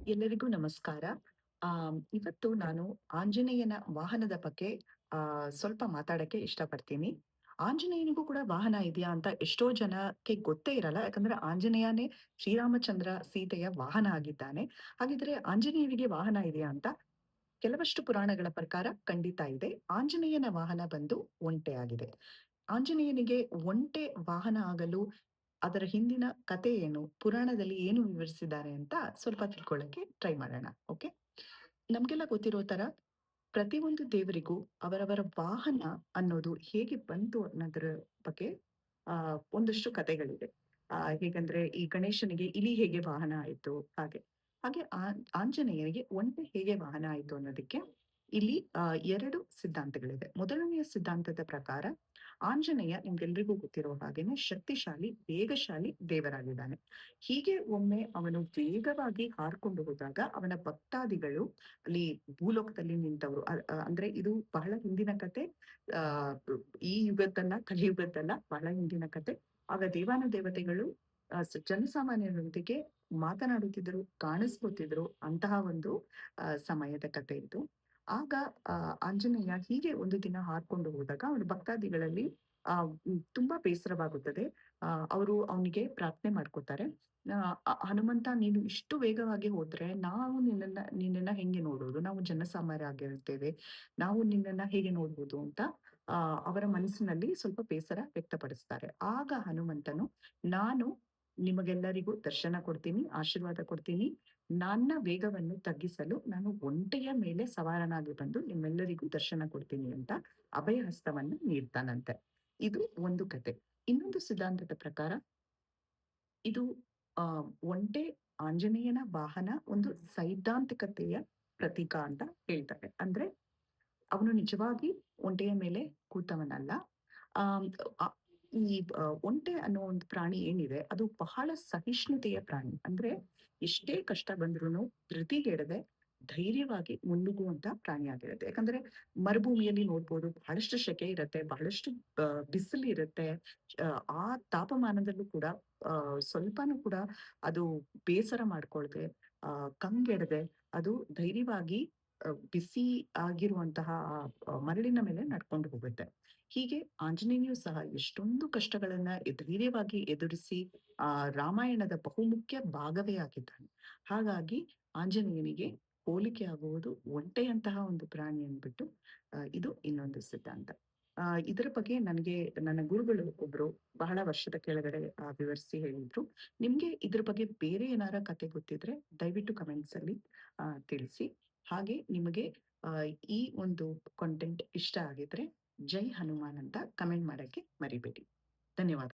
ಎಲ್ಲರಿಗೂ ನಮಸ್ಕಾರ. ಇವತ್ತು ನಾನು ಆಂಜನೇಯನ ವಾಹನದ ಬಗ್ಗೆ ಸ್ವಲ್ಪ ಮಾತಾಡಕ್ಕೆ ಇಷ್ಟಪಡ್ತೀನಿ. ಆಂಜನೇಯನಿಗೂ ಕೂಡ ವಾಹನ ಇದೆಯಾ ಅಂತ ಎಷ್ಟೋ ಜನಕ್ಕೆ ಗೊತ್ತೇ ಇರಲ್ಲ. ಯಾಕಂದ್ರೆ ಆಂಜನೇಯನೇ ಶ್ರೀರಾಮಚಂದ್ರ, ಸೀತೆಯ ವಾಹನ ಆಗಿದ್ದಾನೆ. ಹಾಗಿದ್ರೆ ಆಂಜನೇಯನಿಗೆ ವಾಹನ ಇದೆಯಾ ಅಂತ ಕೆಲವಷ್ಟು ಪುರಾಣಗಳ ಪ್ರಕಾರ ಖಂಡಿತ ಇದೆ. ಆಂಜನೇಯನ ವಾಹನ ಬಂದು ಒಂಟೆ ಆಗಿದೆ. ಆಂಜನೇಯನಿಗೆ ಒಂಟೆ ವಾಹನ ಆಗಲು ಅದರ ಹಿಂದಿನ ಕಥೆ ಏನು? ಪುರಾಣದಲ್ಲಿ ಏನು ವಿವರಿಸಿದ್ದಾರೆ ಅಂತ ಸ್ವಲ್ಪ ತಿಳ್ಕೊಳ್ಳಕ್ಕೆ ಟ್ರೈ ಮಾಡೋಣ. ಓಕೆ. ನಮ್ಗೆಲ್ಲ ಗೊತ್ತಿರೋ ತರ ಪ್ರತಿಯೊಂದು ದೇವರಿಗೂ ಅವರವರ ವಾಹನ ಅನ್ನೋದು ಹೇಗೆ ಬಂತು ಅನ್ನೋದ್ರ ಬಗ್ಗೆ ಒಂದಷ್ಟು ಕಥೆಗಳಿದೆ. ಹೇಗಂದ್ರೆ ಈ ಗಣೇಶನಿಗೆ ಇಲಿ ಹೇಗೆ ವಾಹನ ಆಯ್ತು ಹಾಗೆ. ಹಾಗೆ ಆಂಜನೇಯನಿಗೆ ಒಂಟೆ ಹೇಗೆ ವಾಹನ ಆಯ್ತು ಅನ್ನೋದಕ್ಕೆ ಇಲ್ಲಿ 2 ಸಿದ್ಧಾಂತಗಳಿದೆ. ಮೊದಲನೆಯ ಸಿದ್ಧಾಂತದ ಪ್ರಕಾರ ಆಂಜನೇಯ ನಿಮ್ಗೆಲ್ರಿಗೂ ಗೊತ್ತಿರೋ ಹಾಗೇನೆ ಶಕ್ತಿಶಾಲಿ, ವೇಗಶಾಲಿ ದೇವರಾಗಿದ್ದಾನೆ. ಹೀಗೆ ಒಮ್ಮೆ ಅವನು ವೇಗವಾಗಿ ಹಾರ್ಕೊಂಡು ಹೋದಾಗ ಅವನ ಭಕ್ತಾದಿಗಳು ಅಲ್ಲಿ ಭೂಲೋಕದಲ್ಲಿ ನಿಂತವರು ಅಂದ್ರೆ ಇದು ಬಹಳ ಹಿಂದಿನ ಕತೆ. ಆ ಈ ಯುಗದ್ದಲ್ಲ, ಕಲಿಯುಗದ್ದಲ್ಲ, ಬಹಳ ಹಿಂದಿನ ಕತೆ. ಆಗ ದೇವಾನುದೇವತೆಗಳು ಜನಸಾಮಾನ್ಯರೊಂದಿಗೆ ಮಾತನಾಡುತ್ತಿದ್ದರು, ಕಾಣಿಸ್ಕೊತಿದ್ರು. ಅಂತಹ ಒಂದು ಸಮಯದ ಕತೆ ಇದು. ಆಗ ಆಂಜನೇಯ ಹೀಗೆ ಒಂದು ದಿನ ಹಾರ್ಕೊಂಡು ಹೋದಾಗ ಅವನ ಭಕ್ತಾದಿಗಳಲ್ಲಿ ತುಂಬಾ ಬೇಸರವಾಗುತ್ತದೆ. ಅವರು ಅವನಿಗೆ ಪ್ರಾರ್ಥನೆ ಮಾಡ್ಕೊತಾರೆ. ಹನುಮಂತ, ನೀನು ಇಷ್ಟು ವೇಗವಾಗಿ ಹೋದ್ರೆ ನಾವು ನಿನ್ನನ್ನ ಹೆಂಗೆ ನೋಡೋದು? ನಾವು ಜನಸಾಮಾನ್ಯರಾಗಿರ್ತೇವೆ. ನಾವು ನಿನ್ನನ್ನ ಹೇಗೆ ನೋಡ್ಬೋದು ಅಂತ ಅವರ ಮನಸ್ಸಿನಲ್ಲಿ ಸ್ವಲ್ಪ ಬೇಸರ ವ್ಯಕ್ತಪಡಿಸ್ತಾರೆ. ಆಗ ಹನುಮಂತನು, ನಾನು ನಿಮಗೆಲ್ಲರಿಗೂ ದರ್ಶನ ಕೊಡ್ತೀನಿ, ಆಶೀರ್ವಾದ ಕೊಡ್ತೀನಿ. ನನ್ನ ವೇಗವನ್ನು ತಗ್ಗಿಸಲು ನಾನು ಒಂಟೆಯ ಮೇಲೆ ಸವಾರನಾಗಿ ಬಂದು ನಿಮ್ಮೆಲ್ಲರಿಗೂ ದರ್ಶನ ಕೊಡ್ತೀನಿ ಅಂತ ಅಭಯ ಹಸ್ತವನ್ನು ನೀಡ್ತಾನಂತೆ. ಇದು ಒಂದು ಕತೆ. ಇನ್ನೊಂದು ಸಿದ್ಧಾಂತದ ಪ್ರಕಾರ ಇದು ಆ ಒಂಟೆ ಆಂಜನೇಯನ ವಾಹನ ಒಂದು ಸೈದ್ಧಾಂತಿಕತೆಯ ಪ್ರತೀಕ ಅಂತ ಹೇಳ್ತಾರೆ. ಅಂದ್ರೆ ಅವನು ನಿಜವಾಗಿ ಒಂಟೆಯ ಮೇಲೆ ಕೂತವನಲ್ಲ. ಆಮ್, ಅ- ಈ ಒಂಟೆ ಅನ್ನೋ ಒಂದು ಪ್ರಾಣಿ ಏನಿದೆ ಅದು ಬಹಳ ಸಹಿಷ್ಣುತೆಯ ಪ್ರಾಣಿ. ಅಂದ್ರೆ ಎಷ್ಟೇ ಕಷ್ಟ ಬಂದ್ರೂ ಧೃತಿಗೆಡದೆ ಧೈರ್ಯವಾಗಿ ಮುನ್ನುಗ್ಗುವಂತ ಪ್ರಾಣಿ ಆಗಿರುತ್ತೆ. ಯಾಕಂದ್ರೆ ಮರುಭೂಮಿಯಲ್ಲಿ ನೋಡ್ಬೋದು, ಬಹಳಷ್ಟು ಸೆಕೆ ಇರುತ್ತೆ, ಬಹಳಷ್ಟು ಬಿಸಿಲು ಇರುತ್ತೆ. ಆ ತಾಪಮಾನದಲ್ಲೂ ಕೂಡ ಸ್ವಲ್ಪನೂ ಕೂಡ ಅದು ಬೇಸರ ಮಾಡ್ಕೊಳ್ದೆ, ಕಂಗೆಡದೆ ಅದು ಧೈರ್ಯವಾಗಿ ಬಿಸಿ ಆಗಿರುವಂತಹ ಮರಳಿನ ಮೇಲೆ ನಡ್ಕೊಂಡು ಹೋಗುತ್ತೆ. ಹೀಗೆ ಆಂಜನೇಯನು ಸಹ ಎಷ್ಟೊಂದು ಕಷ್ಟಗಳನ್ನ ಧೈರ್ಯವಾಗಿ ಎದುರಿಸಿ ರಾಮಾಯಣದ ಬಹುಮುಖ್ಯ ಭಾಗವೇ ಆಗಿದ್ದಾನೆ. ಹಾಗಾಗಿ ಆಂಜನೇಯನಿಗೆ ಹೋಲಿಕೆ ಆಗುವುದು ಒಂಟೆಯಂತಹ ಒಂದು ಪ್ರಾಣಿ ಅಂದ್ಬಿಟ್ಟು ಇದು ಇನ್ನೊಂದು ಸಿದ್ಧಾಂತ. ಇದರ ಬಗ್ಗೆ ನನಗೆ ನನ್ನ ಗುರುಗಳು ಒಬ್ರು ಬಹಳ ವರ್ಷದ ಕೆಳಗಡೆ ವಿವರಿಸಿ ಹೇಳಿದ್ರು. ನಿಮ್ಗೆ ಇದ್ರ ಬಗ್ಗೆ ಬೇರೆ ಏನಾರ ಕತೆ ಗೊತ್ತಿದ್ರೆ ದಯವಿಟ್ಟು ಕಮೆಂಟ್ಸ್ ಅಲ್ಲಿ ತಿಳಿಸಿ. ಹಾಗೆ ನಿಮಗೆ ಆ, ಈ ಒಂದು ಕಂಟೆಂಟ್ ಇಷ್ಟ ಆಗಿದ್ರೆ ಜೈ ಹನುಮಾನ್ ಅಂತ ಕಮೆಂಟ್ ಮಾಡಕ್ಕೆ ಮರಿಬೇಡಿ. ಧನ್ಯವಾದ.